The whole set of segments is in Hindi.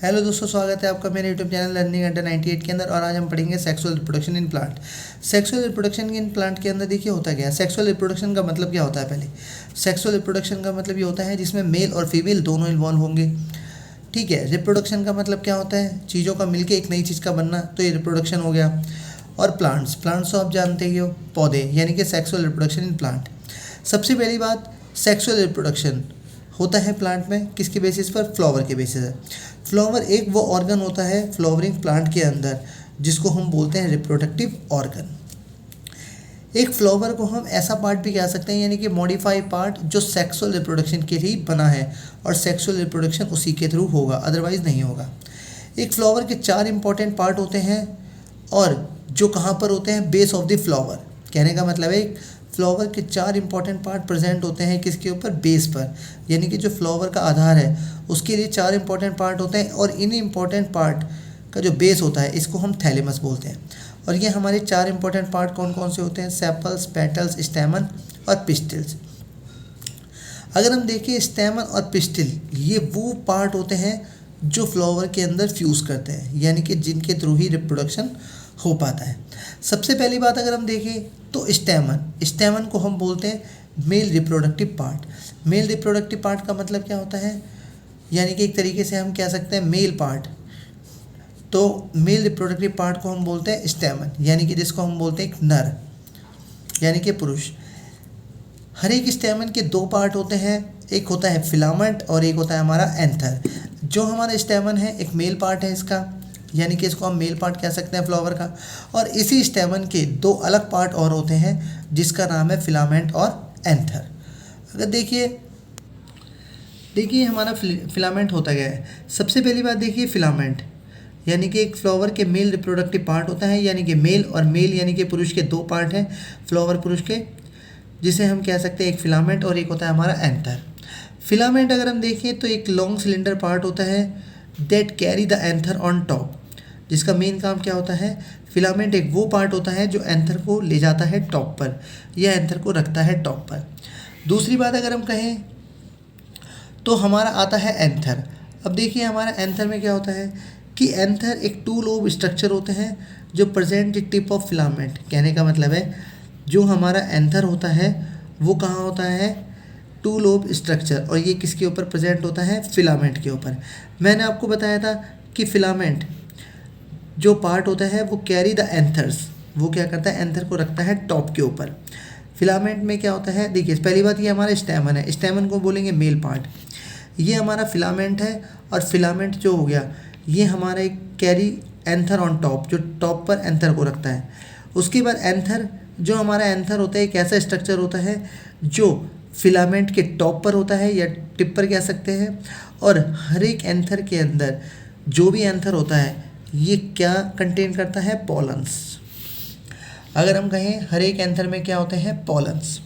हेलो दोस्तों, स्वागत है आपका मेरे यूट्यूब चैनल लर्निंग अंडर 98 के अंदर। और आज हम पढ़ेंगे sexual reproduction in plant. Sexual reproduction in plant के अंदर देखिए होता क्या है। सेक्सुअल रिप्रोडक्शन का मतलब क्या होता है। पहले सेक्सुअल रिप्रोडक्शन का मतलब ये होता है जिसमें मेल और फीमेल दोनों इन्वॉल्व होंगे। ठीक है। रिप्रोडक्शन का मतलब क्या होता है, चीज़ों का मिलके एक नई चीज़ का बनना, तो ये रिप्रोडक्शन हो गया। और प्लांट्स तो आप जानते ही हो, पौधे, यानी कि सेक्सुअल रिप्रोडक्शन इन प्लांट। सबसे पहली बात, सेक्सुअल रिप्रोडक्शन होता है प्लांट में किसके बेसिस पर, फ्लावर के बेसिस पर। फ्लावर एक वो ऑर्गन होता है फ्लावरिंग प्लांट के अंदर जिसको हम बोलते हैं रिप्रोडक्टिव ऑर्गन। एक फ्लावर को हम ऐसा पार्ट भी कह सकते हैं, यानी कि मॉडिफाइड पार्ट, जो सेक्सुअल रिप्रोडक्शन के लिए बना है और सेक्सुअल रिप्रोडक्शन उसी के थ्रू होगा, अदरवाइज नहीं होगा। एक फ्लावर के 4 इंपॉर्टेंट पार्ट होते हैं और जो कहाँ पर होते हैं, बेस ऑफ द फ्लावर। कहने का मतलब है फ्लावर के 4 इंपॉर्टेंट पार्ट प्रेजेंट होते हैं किसके ऊपर, बेस पर, यानी कि जो फ्लावर का आधार है उसके लिए 4 इंपॉर्टेंट पार्ट होते हैं। और इन इंपॉर्टेंट पार्ट का जो बेस होता है इसको हम थैलेमस बोलते हैं। और ये हमारे 4 इंपॉर्टेंट पार्ट कौन कौन से होते हैं, सेपल्स, पेटल्स, स्टैमन और पिस्टिल्स। अगर हम देखें स्टैमन और पिस्टिल, ये वो पार्ट होते हैं जो फ्लावर के अंदर फ्यूज़ करते हैं, यानी कि जिनके थ्रू ही रिप्रोडक्शन हो पाता है। सबसे पहली बात अगर हम देखें तो स्टैमन को हम बोलते हैं male reproductive part. Male reproductive part का मतलब क्या होता है, यानी कि एक तरीके से हम कह सकते हैं मेल पार्ट। तो मेल रिप्रोडक्टिव पार्ट को हम बोलते हैं स्टैमन, यानी कि जिसको हम बोलते हैं एक नर, यानी कि पुरुष। हर एक स्टैमन के 2 पार्ट होते हैं, एक होता है फिलामेंट और एक होता है हमारा एंथर। जो हमारा स्टैमन है एक मेल पार्ट है इसका, यानी कि इसको हम मेल पार्ट कह सकते हैं फ्लावर का। और इसी स्टैमन के 2 अलग पार्ट और होते हैं जिसका नाम है फिलामेंट और एंथर। अगर देखिए हमारा फिलामेंट होता गया है। सबसे पहली बात देखिए फिलामेंट, यानी कि एक फ्लावर के मेल रिप्रोडक्टिव पार्ट होता है, यानी कि मेल और मेल यानी कि पुरुष के 2 पार्ट हैं फ्लावर पुरुष के, जिसे हम कह सकते हैं एक फिलामेंट और एक होता है हमारा एंथर। फिलामेंट अगर हम देखें तो एक लॉन्ग सिलेंडर पार्ट होता है that carry the anther on top, जिसका मेन काम क्या होता है। फिलामेंट एक वो पार्ट होता है जो एंथर को ले जाता है टॉप पर, या एंथर को रखता है टॉप पर। दूसरी बात अगर हम कहें तो हमारा आता है एंथर। अब देखिए हमारा एंथर में क्या होता है कि एंथर एक 2 लोब स्ट्रक्चर होते हैं जो present the tip of filament. कहने का मतलब है जो हमारा एंथर होता है वो कहाँ होता है, 2 लोब स्ट्रक्चर, और ये किसके ऊपर प्रेजेंट होता है, फिलामेंट के ऊपर। मैंने आपको बताया था कि फिलामेंट जो पार्ट होता है वो कैरी द एंथर्स, वो क्या करता है, एंथर को रखता है टॉप के ऊपर। फिलामेंट में क्या होता है, देखिए पहली बात ये हमारा स्टैमन है, स्टैमन को बोलेंगे मेल पार्ट। ये हमारा फिलामेंट है और फिलामेंट जो हो गया ये हमारा एक कैरी एंथर ऑन टॉप, जो टॉप पर एंथर को रखता है। उसके बाद एंथर, जो हमारा एंथर होता है एक ऐसा स्ट्रक्चर होता है जो फिलामेंट के टॉप पर होता है या टिप पर कह सकते हैं। और हर एक एंथर के अंदर जो भी एंथर होता है ये क्या कंटेन करता है, पॉलन्स। अगर हम कहें हर एक एंथर में क्या होते हैं, पॉलन्स।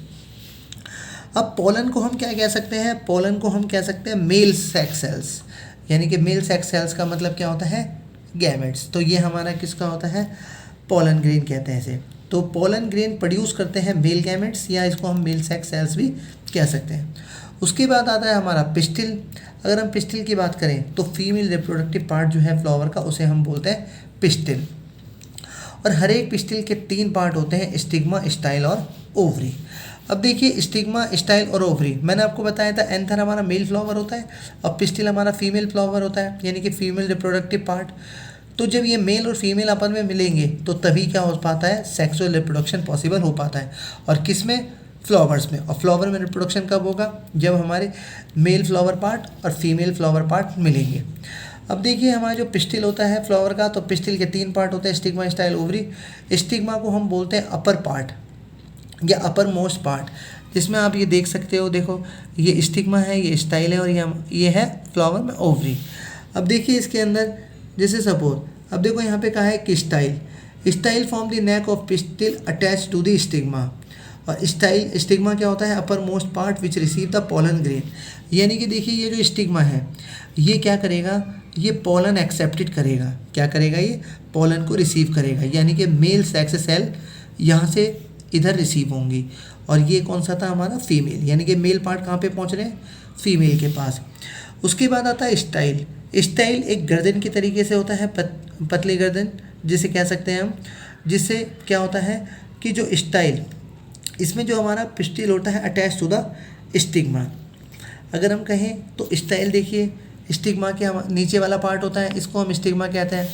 अब पोलन को हम क्या कह सकते हैं, पोलन को हम कह सकते हैं मेल सेक्स सेल्स, यानी कि मेल सेक्स सेल्स का मतलब क्या होता है, गैमेट्स। तो ये हमारा किसका होता है, पोलन ग्रेन कहते हैं इसे। तो पोलन ग्रेन प्रोड्यूस करते हैं मेल गैमेट्स, या इसको हम मेल सेक्स सेल्स भी कह सकते हैं। उसके बाद आता है हमारा पिस्टिल। अगर हम पिस्टिल की बात करें तो फीमेल रिप्रोडक्टिव पार्ट जो है फ्लावर का उसे हम बोलते हैं पिस्टिल। और हर एक पिस्टिल के 3 पार्ट होते हैं, स्टिग्मा, स्टाइल और ओवरी। अब देखिए स्टिग्मा, स्टाइल और ओवरी, मैंने आपको बताया था एंथर हमारा मेल फ्लावर होता है और पिस्टिल हमारा फीमेल फ्लावर होता है, यानी कि फीमेल रिप्रोडक्टिव पार्ट। तो जब ये मेल और फीमेल अपन में मिलेंगे तो तभी क्या हो पाता है, सेक्सुअल रिप्रोडक्शन पॉसिबल हो पाता है। और किस में, फ्लावर्स में। और फ्लावर में रिप्रोडक्शन कब होगा, जब हमारे मेल फ्लावर पार्ट और फीमेल फ्लावर पार्ट मिलेंगे। अब देखिए हमारा जो पिस्टिल होता है फ्लावर का, तो पिस्टिल के 3 पार्ट होते हैं, स्टिग्मा, स्टाइल, ओवरी। स्टिग्मा को हम बोलते हैं अपर पार्ट या अपर मोस्ट पार्ट, जिसमें आप ये देख सकते हो, देखो ये स्टिग्मा है, ये स्टाइल है, और ये है फ्लावर में ओवरी। अब देखिए इसके अंदर जैसे सपोज, अब देखो यहाँ पे कहा है कि style form the neck of pistil attach to the stigma. और स्टिग्मा क्या होता है, upper most part which receive the pollen grain, यानी कि देखिए ये जो स्टिग्मा है ये क्या करेगा, ये पोलन एक्सेप्टेड करेगा। क्या करेगा, ये पोलन को रिसीव करेगा, यानी कि मेल सेक्स सेल यहाँ से इधर रिसीव होंगी। और ये कौन सा था हमारा, फीमेल, यानी कि मेल पार्ट कहाँ पे पहुँच रहे हैं, फीमेल के पास। उसके बाद आता है स्टाइल। स्टाइल एक गर्दन की तरीके से होता है, पतली गर्दन जिसे कह सकते हैं हम, जिससे क्या होता है कि जो स्टाइल, इसमें जो हमारा पिस्टिल होता है अटैच टू द स्टिग्मा। अगर हम कहें तो स्टाइल देखिए, स्टिग्मा के हम नीचे वाला पार्ट होता है, इसको हम स्टिग्मा कहते हैं।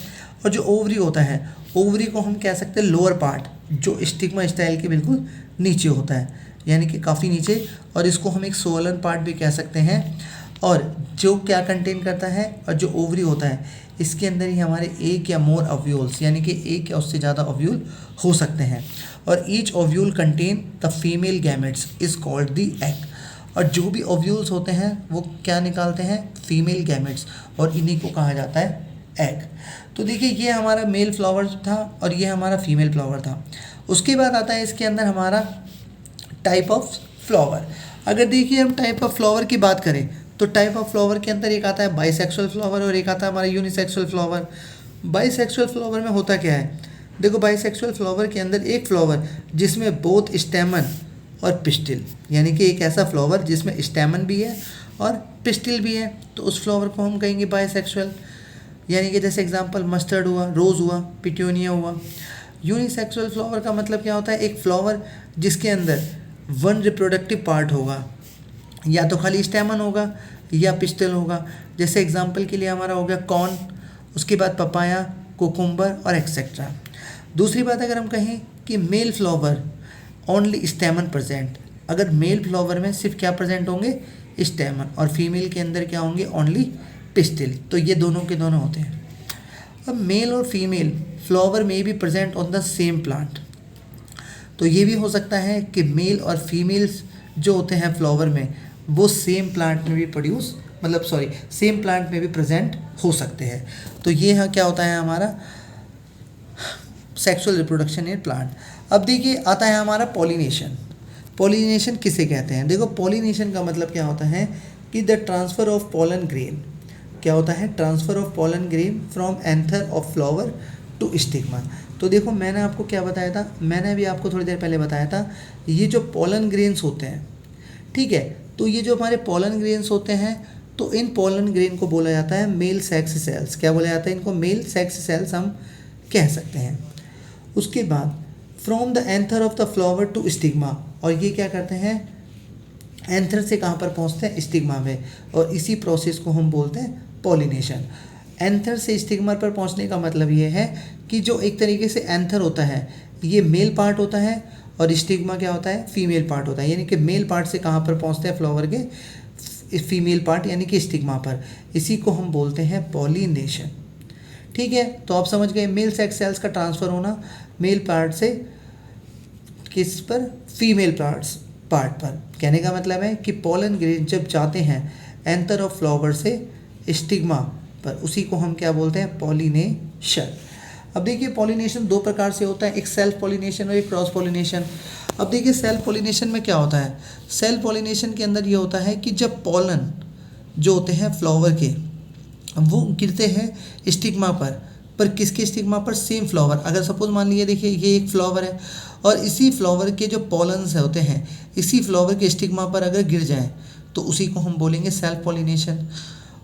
और जो ओवरी होता है, ओवरी को हम कह सकते हैं लोअर पार्ट, जो स्टिग्मा स्टाइल के बिल्कुल नीचे होता है, यानी कि काफ़ी नीचे, और इसको हम एक सोलन पार्ट भी कह सकते हैं। और जो क्या कंटेन करता है, और जो ओवरी होता है इसके अंदर ही हमारे एक या मोर ओव्यूल्स, यानी कि एक या उससे ज़्यादा ओव्यूल हो सकते हैं। और each ovule contain the female gametes is called the egg. और जो भी ओव्यूल्स होते हैं वो क्या निकालते हैं, फीमेल गैमेट्स, और इन्हीं को कहा जाता है एग। तो देखिए ये हमारा मेल फ्लावर था और ये हमारा फीमेल फ्लावर था। उसके बाद आता है इसके अंदर हमारा टाइप ऑफ फ्लावर। अगर देखिए हम टाइप ऑफ फ्लावर की बात करें तो टाइप ऑफ फ्लावर के अंदर एक आता है बाइसेक्सुअल फ्लावर और एक आता है हमारा यूनिसेक्सुअल फ्लावर। बाइसेक्सुअल फ्लावर में होता क्या है, देखो बाइसेक्सुअल फ्लावर के अंदर एक फ्लावर जिसमें बोथ स्टेमन और पिस्टिल, यानी कि एक ऐसा फ्लावर जिसमें स्टेमन भी है और पिस्टिल भी है, तो उस फ्लावर को हम कहेंगे बाइसेक्सुअल। यानी कि जैसे एग्जांपल मस्टर्ड हुआ, रोज़ हुआ, पिट्यूनिया हुआ। यूनिसेक्सुअल फ्लावर का मतलब क्या होता है, एक फ्लावर जिसके अंदर वन रिप्रोडक्टिव पार्ट होगा, या तो खाली स्टेमन होगा या पिस्टिल होगा। जैसे एग्जांपल के लिए हमारा हो गया कॉर्न, उसके बाद पपाया, कोकुम्बर और एक्सेट्रा। दूसरी बात अगर हम कहें कि मेल फ्लावर ओनली स्टेमन प्रेजेंट, अगर मेल फ्लावर में सिर्फ क्या प्रेजेंट होंगे, स्टेमन, और फीमेल के अंदर क्या होंगे, ओनली पिस्टिल। तो ये दोनों के दोनों होते हैं। अब मेल और फीमेल फ्लावर में भी present on the same plant, तो ये भी हो सकता है कि मेल और फीमेल्स जो होते हैं फ्लावर में वो सेम प्लांट में भी प्रोड्यूस, मतलब सॉरी सेम प्लांट में भी प्रेजेंट हो सकते हैं। तो ये है क्या होता है हमारा सेक्सुअल रिप्रोडक्शन इन प्लांट। अब देखिए आता है हमारा पॉलिनेशन। पॉलिनेशन किसे कहते हैं, देखो पॉलिनेशन का मतलब क्या होता है कि the transfer of pollen grain, क्या होता है, transfer of pollen grain from anther of flower to stigma. तो देखो मैंने आपको क्या बताया था, मैंने अभी आपको थोड़ी देर पहले बताया था, ये जो पॉलन ग्रेन्स होते हैं, ठीक है, तो ये जो हमारे पॉलन ग्रेन्स होते हैं, तो इन पॉलन ग्रेन को बोला जाता है मेल सेक्स सेल्स। क्या बोला जाता है इनको, मेल सेक्स सेल्स हम कह सकते हैं। उसके बाद from the anther of the flower to stigma, और ये क्या करते हैं, एंथर से कहाँ पर पहुँचते हैं, स्टिग्मा में, और इसी प्रोसेस को हम बोलते हैं पॉलिनेशन। एंथर से स्टिग्मा पर पहुँचने का मतलब ये है कि जो एक तरीके से एंथर होता है ये मेल पार्ट होता है और स्टिग्मा क्या होता है, फीमेल पार्ट होता है। यानी कि मेल पार्ट से कहाँ पर पहुँचते हैं फ्लावर के, फीमेल पार्ट यानी कि स्टिग्मा पर, इसी को हम बोलते हैं पॉलिनेशन। ठीक है, तो आप समझ गए मेल सेक्स सेल्स का ट्रांसफ़र होना मेल पार्ट से किस पर, फीमेल पार्ट पर। कहने का मतलब है कि पॉलन ग्रेन जब जाते हैं एंथर ऑफ फ्लावर से स्टिग्मा पर, उसी को हम क्या बोलते हैं, पॉलिनेशन। अब देखिए पॉलिनेशन दो प्रकार से होता है, एक सेल्फ पॉलिनेशन और एक क्रॉस पॉलिनेशन। अब देखिए सेल्फ पॉलिनेशन में क्या होता है, सेल्फ पॉलिनेशन के अंदर ये होता है कि जब पॉलन जो होते हैं फ्लावर के वो गिरते हैं स्टिग्मा पर किसके स्टिग्मा पर, सेम फ्लावर। अगर सपोज मान लीजिए देखिए ये एक फ्लावर है और इसी फ्लावर के जो पॉलन्स होते हैं इसी फ्लावर के स्टिग्मा पर अगर गिर जाएं तो उसी को हम बोलेंगे सेल्फ पॉलिनेशन।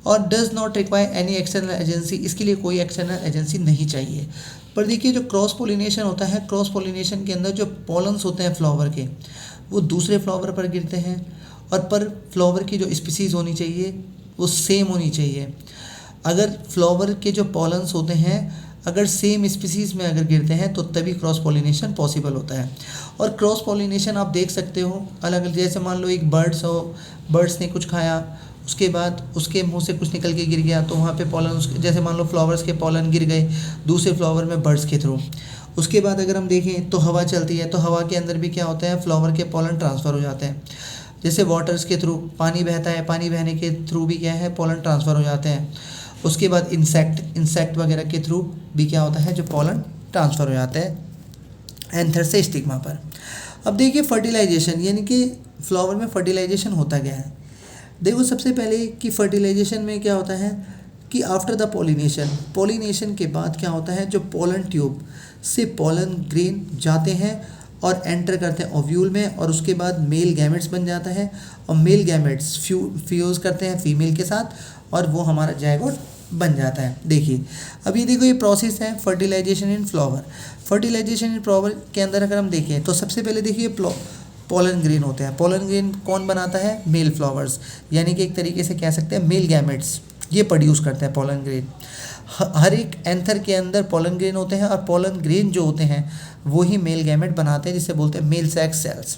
और does not require any external agency, इसके लिए कोई एक्सटर्नल एजेंसी नहीं चाहिए। पर देखिए जो क्रॉस पॉलिनेशन होता है, क्रॉस पॉलिनेशन के अंदर जो पॉलन्स होते हैं फ्लावर के वो दूसरे फ्लावर पर गिरते हैं, और पर फ्लावर की जो स्पीसीज़ होनी चाहिए वो सेम होनी चाहिए। अगर फ्लावर के जो पॉलन्स होते हैं अगर सेम स्पीसीज़ में अगर गिरते हैं तो तभी क्रॉस पॉलिनेशन पॉसिबल होता है। और क्रॉस पॉलिनेशन आप देख सकते हो अलग अलग, जैसे मान लो एक बर्ड्स हो, बर्ड्स ने कुछ खाया, उसके बाद उसके मुंह से कुछ निकल के गिर गया, तो वहाँ पे पॉलन, जैसे मान लो फ्लावर्स के पॉलन गिर गए दूसरे फ्लावर में बर्ड्स के थ्रू। उसके बाद अगर हम देखें तो हवा चलती है, तो हवा के अंदर भी क्या होता है, फ्लावर के पॉलन ट्रांसफ़र हो जाते हैं। जैसे वाटर्स के थ्रू पानी बहता है, पानी बहने के थ्रू भी क्या है, पॉलन ट्रांसफ़र हो जाते हैं। उसके बाद इंसेक्ट वगैरह के थ्रू भी क्या होता है, जो पॉलन ट्रांसफ़र हो जाते हैं एंथर से स्टिग्मा पर। अब देखिए फर्टिलाइजेशन, यानी कि फ्लावर में फर्टिलाइजेशन होता क्या है। देखो सबसे पहले कि फर्टिलाइजेशन में क्या होता है कि आफ्टर द पॉलिनेशन के बाद क्या होता है, जो पोलन ट्यूब से पोलन ग्रेन जाते हैं और एंटर करते हैं ओव्यूल में, और उसके बाद मेल गैमेट्स बन जाता है और मेल गैमेट्स फ्यूज़ करते हैं फीमेल के साथ और वो हमारा जायगोट बन जाता है। देखिए अब ये देखो, ये प्रोसेस है फर्टिलाइजेशन इन फ्लावर। फर्टिलाइजेशन इन फ्लावर के अंदर अगर हम देखें तो सबसे पहले देखिए पोलन ग्रेन होते हैं। पोलन ग्रेन कौन बनाता है? मेल फ्लावर्स, यानी कि एक तरीके से कह सकते हैं मेल गैमेट्स, ये प्रोड्यूस करते हैं पोलन ग्रेन। हर एक एंथर के अंदर पोलन ग्रेन होते हैं और पोलन ग्रेन जो होते हैं वो ही मेल गैमेट बनाते हैं, जिसे बोलते हैं मेल सेक्स सेल्स।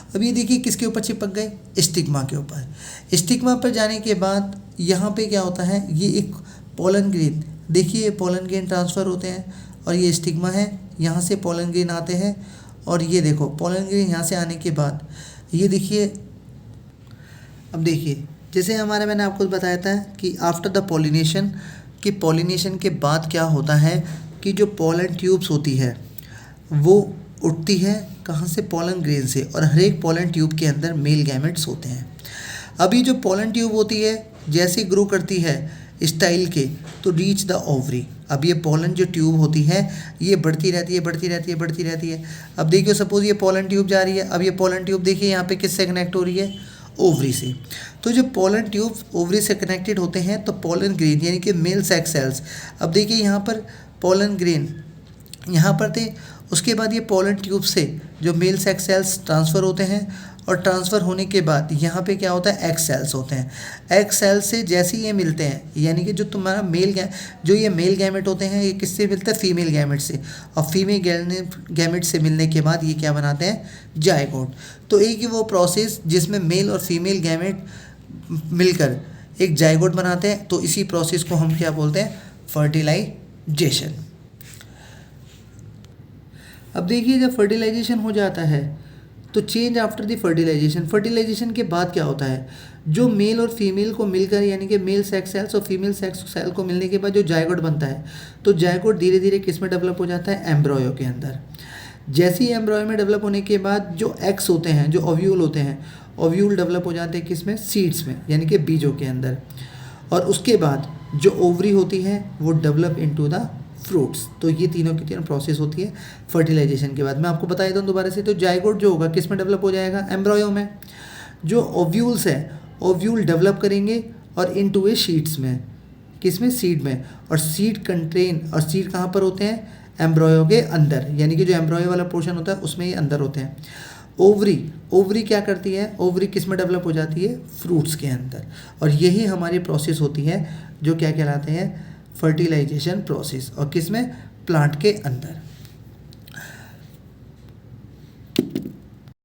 अब ये देखिए किसके ऊपर चिपक गए? स्टिग्मा के ऊपर। स्टिग्मा पर जाने के बाद यहाँ पे क्या होता है, ये एक पोलन ग्रेन, देखिए ये पोलन ग्रेन ट्रांसफ़र होते हैं और ये स्टिग्मा है, यहाँ से पोलन ग्रेन आते हैं और ये देखो पोलन ग्रेन यहाँ से आने के बाद ये देखिए, अब देखिए जैसे हमारा मैंने आपको बताया था कि आफ्टर द पॉलिनेशन, कि पॉलिनेशन के बाद क्या होता है कि जो पोलन ट्यूब्स होती है वो उठती है कहाँ से? पोलन ग्रेन से, और हर एक पोलन ट्यूब के अंदर मेल गैमेट्स होते हैं। अभी जो पोलन ट्यूब होती है जैसे ग्रो करती है स्टाइल के तो रीच द ओवरी। अब ये पोलन जो ट्यूब होती है ये बढ़ती रहती है, बढ़ती रहती है, बढ़ती रहती है। अब देखिए सपोज ये पोलन ट्यूब जा रही है, अब ये पोलन ट्यूब देखिए यहाँ पे किससे कनेक्ट हो रही है? ओवरी से। तो जो पोलन ट्यूब ओवरी से कनेक्टेड होते हैं तो पोलन ग्रेन यानी कि मेल सेक्स सेल्स, अब देखिए यहाँ पर पोलन ग्रेन यहाँ पर थे, उसके बाद ये पोलन ट्यूब से जो मेल सेक्स सेल्स ट्रांसफ़र होते हैं और ट्रांसफ़र होने के बाद यहाँ पे क्या होता है? एग सेल्स होते हैं। एग सेल्स से जैसे ही ये मिलते हैं, यानी कि जो तुम्हारा जो ये मेल गैमेट होते हैं ये किससे मिलता है? फीमेल गैमेट से, और फीमेल गैमेट से मिलने के बाद ये क्या बनाते हैं? जायगोट। तो एक ही वो प्रोसेस जिसमें मेल और फीमेल गैमेट मिलकर एक जायगोट बनाते हैं, तो इसी प्रोसेस को हम क्या बोलते हैं? फर्टिलाइजेशन। अब देखिए जब फर्टिलाइजेशन हो जाता है तो change after the fertilization, fertilization के बाद क्या होता है? जो मेल और फीमेल को मिलकर, यानी कि मेल सेक्स सेल्स और फीमेल सेक्स सेल को मिलने के बाद जो जायगोट बनता है, तो जायगोट धीरे धीरे किस में डेवलप हो जाता है? एम्ब्रॉयो के अंदर। जैसे ही एम्ब्रॉयो में डेवलप होने के बाद जो एग्स होते हैं, जो ओव्यूल होते हैं, ओव्यूल डेवलप हो जाते हैं किस में? सीड्स में, यानी कि बीजों के अंदर। और उसके बाद जो ओवरी होती है वो डेवलप इनटू द फ्रूट्स। तो ये तीनों की तीनों प्रोसेस होती है फर्टिलाइजेशन के बाद। मैं आपको बता देता हूँ दोबारा से, तो जायगोट जो होगा किस में डेवलप हो जाएगा? एम्ब्रॉयो में। जो ओव्यूल्स है, ओव्यूल डेवलप करेंगे और इनटू ए शीड्स में, किस में? सीड में। और सीड कंटेन, और सीड कहाँ पर होते हैं? एम्ब्रॉयो के अंदर, यानी कि जो एम्ब्रॉयो वाला पोर्शन होता है उसमें ये अंदर होते हैं। ओवरी क्या करती है? ओवरी किस में डेवलप हो जाती है? फ्रूट्स के अंदर। और यही हमारी प्रोसेस होती है जो क्या कहलाते हैं? Fertilization process. और किस में? प्लांट के अंदर।